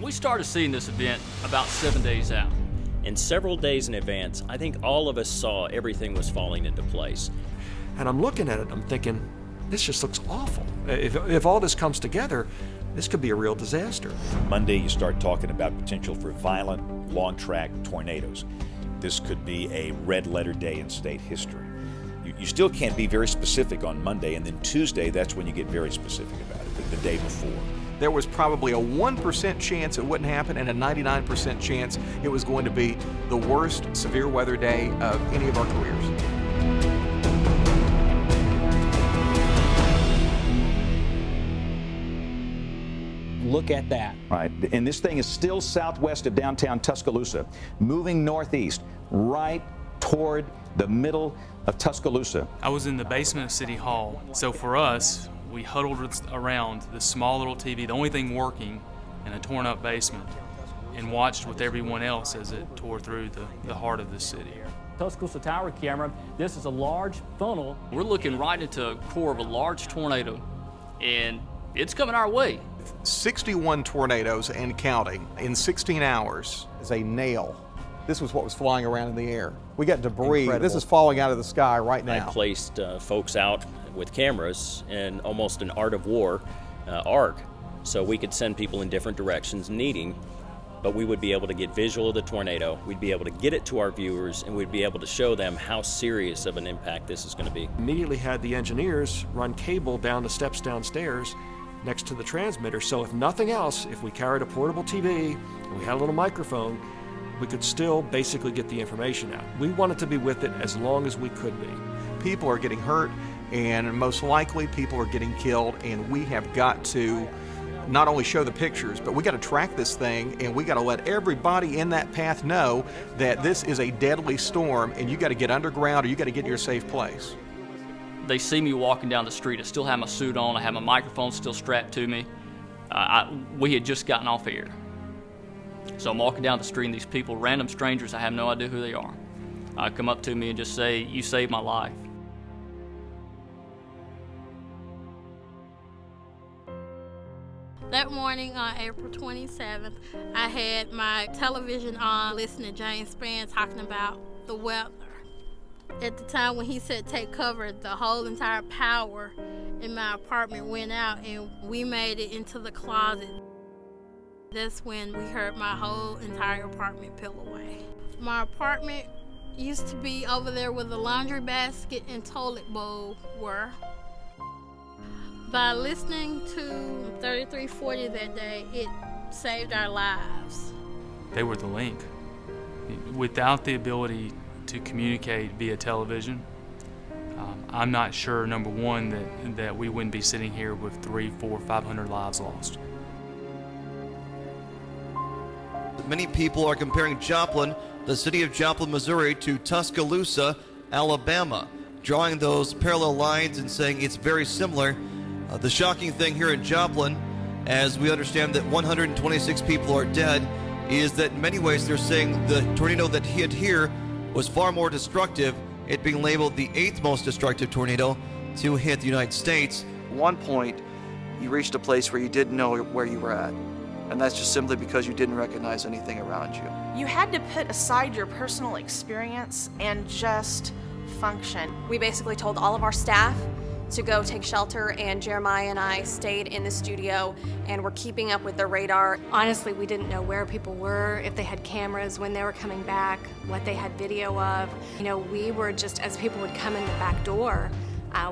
We started seeing this event about 7 days out. And several days in advance, I think all of us saw everything was falling into place. And I'm looking at it, I'm thinking, this just looks awful. If all this comes together, this could be a real disaster. Monday, you start talking about potential for violent, long-track tornadoes. This could be a red-letter day in state history. You still can't be very specific on Monday, and then Tuesday, that's when you get very specific about it, the day before. There was probably a 1% chance it wouldn't happen and a 99% chance it was going to be the worst severe weather day of any of our careers. Look at that. Right, and this thing is still southwest of downtown Tuscaloosa, moving northeast, right toward the middle of Tuscaloosa. I was in the basement of City Hall, so for us, we huddled around this small little TV, the only thing working in a torn up basement, and watched with everyone else as it tore through the heart of the city. Tuscaloosa Tower camera, this is a large funnel. We're looking right into the core of a large tornado, and it's coming our way. 61 tornadoes and counting in 16 hours is a nail. This was what was flying around in the air. We got debris. Incredible. This is falling out of the sky right now. I placed folks out with cameras in almost an art of war arc, so we could send people in different directions needing, but we would be able to get visual of the tornado, we'd be able to get it to our viewers, and we'd be able to show them how serious of an impact this is going to be. Immediately had the engineers run cable down the steps downstairs next to the transmitter, so if nothing else, if we carried a portable TV and we had a little microphone, we could still basically get the information out. We wanted to be with it as long as we could be. People are getting hurt, and most likely people are getting killed, and we have got to not only show the pictures, but we got to track this thing, and we got to let everybody in that path know that this is a deadly storm, and you got to get underground or you got to get in your safe place. They see me walking down the street. I still have my suit on. I have my microphone still strapped to me. We had just gotten off air. So I'm walking down the street, and these people, random strangers, I have no idea who they are, come up to me and just say, "You saved my life." That morning on April 27th, I had my television on, listening to James Spann talking about the weather. At the time when he said take cover, the whole entire power in my apartment went out, and we made it into the closet. That's when we heard my whole entire apartment peel away. My apartment used to be over there where the laundry basket and toilet bowl were. By listening to 3340 that day, it saved our lives. They were the link. Without the ability to communicate via television, I'm not sure, number one, that we wouldn't be sitting here with 300, 400, 500 lives lost. Many people are comparing Joplin, the city of Joplin, Missouri, to Tuscaloosa, Alabama, drawing those parallel lines and saying it's very similar. The shocking thing here in Joplin, as we understand that 126 people are dead, is that in many ways they're saying the tornado that hit here was far more destructive, it being labeled the 8th most destructive tornado to hit the United States. At one point, you reached a place where you didn't know where you were at. And that's just simply because you didn't recognize anything around you. You had to put aside your personal experience and just function. We basically told all of our staff to go take shelter, and Jeremiah and I stayed in the studio and were keeping up with the radar. Honestly, we didn't know where people were, if they had cameras, when they were coming back, what they had video of. You know, we were just, as people would come in the back door,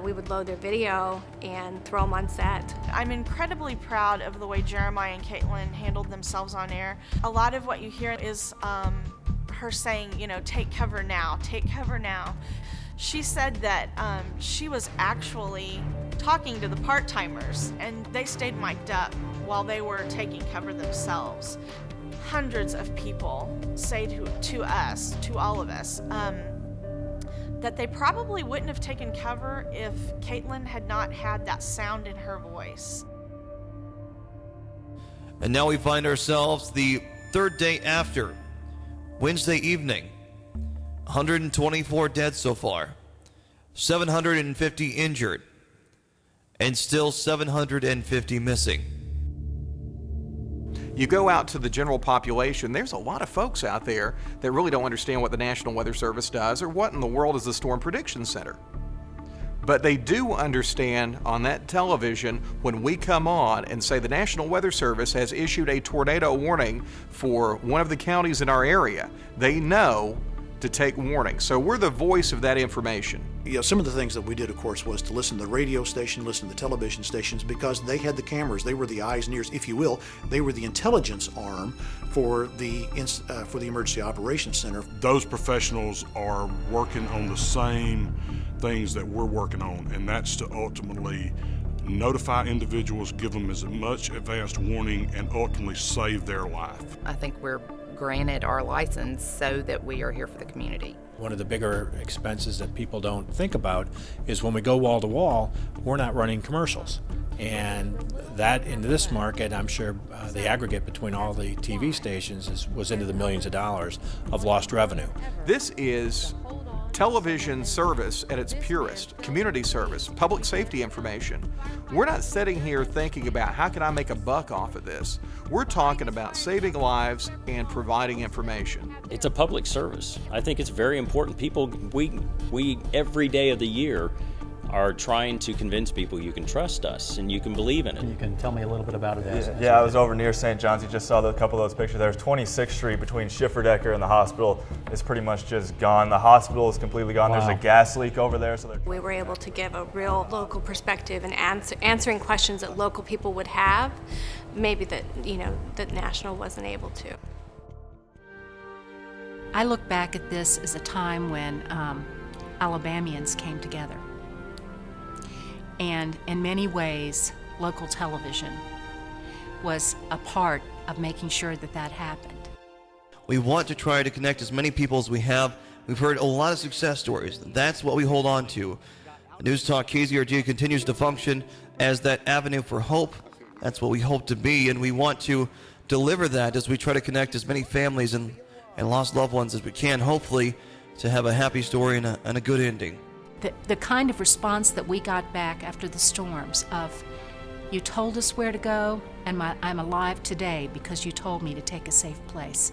we would load their video and throw them on set. I'm incredibly proud of the way Jeremiah and Caitlin handled themselves on air. A lot of what you hear is her saying, you know, take cover now, take cover now. She said that she was actually talking to the part-timers, and they stayed mic'd up while they were taking cover themselves. Hundreds of people say to us, to all of us, that they probably wouldn't have taken cover if Caitlin had not had that sound in her voice. And now we find ourselves the third day after, Wednesday evening. 124 dead so far, 750 injured, and still 750 missing. You go out to the general population, there's a lot of folks out there that really don't understand what the National Weather Service does or what in the world is the Storm Prediction Center. But they do understand on that television when we come on and say the National Weather Service has issued a tornado warning for one of the counties in our area. They know to take warning. So we're the voice of that information. You know, some of the things that we did, of course, was to listen to the radio station, listen to the television stations, because they had the cameras. They were the eyes and ears, if you will. They were the intelligence arm for the Emergency Operations Center. Those professionals are working on the same things that we're working on, and that's to ultimately notify individuals, give them as much advanced warning, and ultimately save their life. I think we're granted our license so that we are here for the community. One of the bigger expenses that people don't think about is when we go wall to wall, we're not running commercials. And that in this market, I'm sure the aggregate between all the TV stations was into the millions of dollars of lost revenue. This is television service at its purest, community service, public safety information. We're not sitting here thinking about how can I make a buck off of this. We're talking about saving lives and providing information. It's a public service. I think it's very important. People, we every day of the year are trying to convince people you can trust us and you can believe in it. You can tell me a little bit about it. Yeah, I was over near St. John's. You just saw a couple of those pictures. There's 26th Street between Schifferdecker and the hospital. It's pretty much just gone. The hospital is completely gone. Wow. There's a gas leak over there. So we were able to give a real local perspective and answering questions that local people would have, maybe that National wasn't able to. I look back at this as a time when Alabamians came together. And in many ways, local television was a part of making sure that that happened. We want to try to connect as many people as we have. We've heard a lot of success stories. That's what we hold on to. News Talk KZRG continues to function as that avenue for hope. That's what we hope to be, and we want to deliver that as we try to connect as many families and lost loved ones as we can, hopefully to have a happy story and a good ending. The kind of response that we got back after the storms of, you told us where to go, and I'm alive today because you told me to take a safe place.